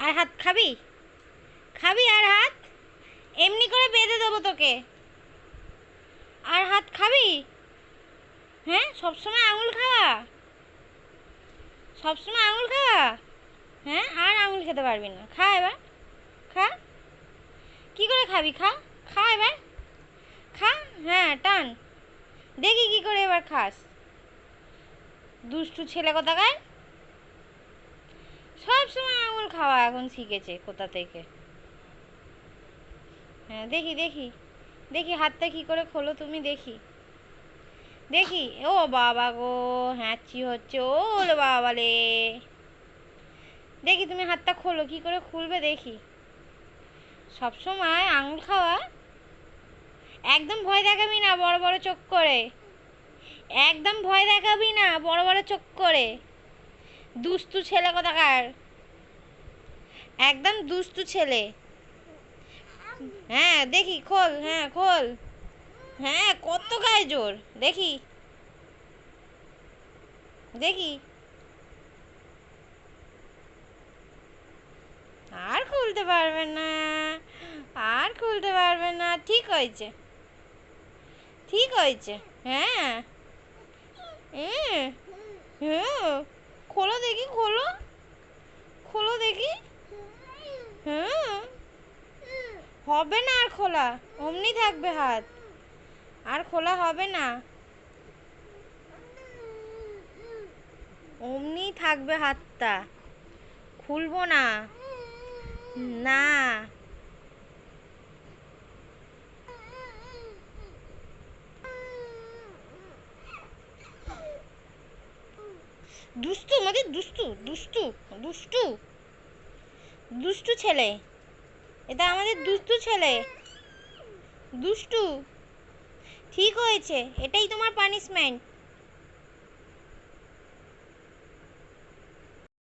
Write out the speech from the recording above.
আর হাত খাবি? খাবি আর হাত? এমনি করে বেঁধে দেবো তোকে। আর হাত খাবি? হ্যাঁ, সবসময় আঙুল খাওয়া, সবসময় আঙুল খাওয়া। হ্যাঁ, আর আঙুল খেতে পারবি না। খা এবার, খা। কি করে খাবি? খা, খা এবার, খা। হ্যাঁ, টান, দেখি কি করে এবার খাস। দুষ্টু ছেলে কোথাকার, সব সময় আঙুল খাওয়া এখন শিখেছে কোথা থেকে। হ্যাঁ, দেখি দেখি দেখি হাতটা কি করে খোলো তুমি, দেখি দেখি। ও বাবা গো, হ্যাঁচি হচ্ছে, ওলে বাবা রে। দেখি তুমি হাতটা খোলো, কি করে খুলবে দেখি। সব সময় আঙুল খাওয়া। একদম ভয় দেখাবি না বড় বড় চোখ করে, একদম ভয় দেখাবি না বড় বড় চোখ করে। দুষ্টু ছেলে কোথাকার, একদম দুষ্টু ছেলে। হ্যাঁ দেখি, খোল, হ্যাঁ খোল। হ্যাঁ, কত গায়ে জোর, দেখি দেখি। আর খুলতে পারবে না, আর খুলতে পারবে না। ঠিক হয়েছে, ঠিক হয়েছে। হ্যাঁ, হ্যাঁ, হ্যাঁ, খোলো দেখি, খোলো, খোলো দেখি। হ্যাঁ, হবে না আর খোলা, অমনি থাকবে হাত, আর খোলা হবে না, অমনি থাকবে হাতটা, খুলবো না। না। দুষ্টু, মানে দুষ্টু, দুষ্টু, দুষ্টু, দুষ্টু ছেলে। এটা আমাদের দুষ্টু ছেলে, দুষ্টু। ঠিক হয়েছে, এটাই তোমার পানিশমেন্ট।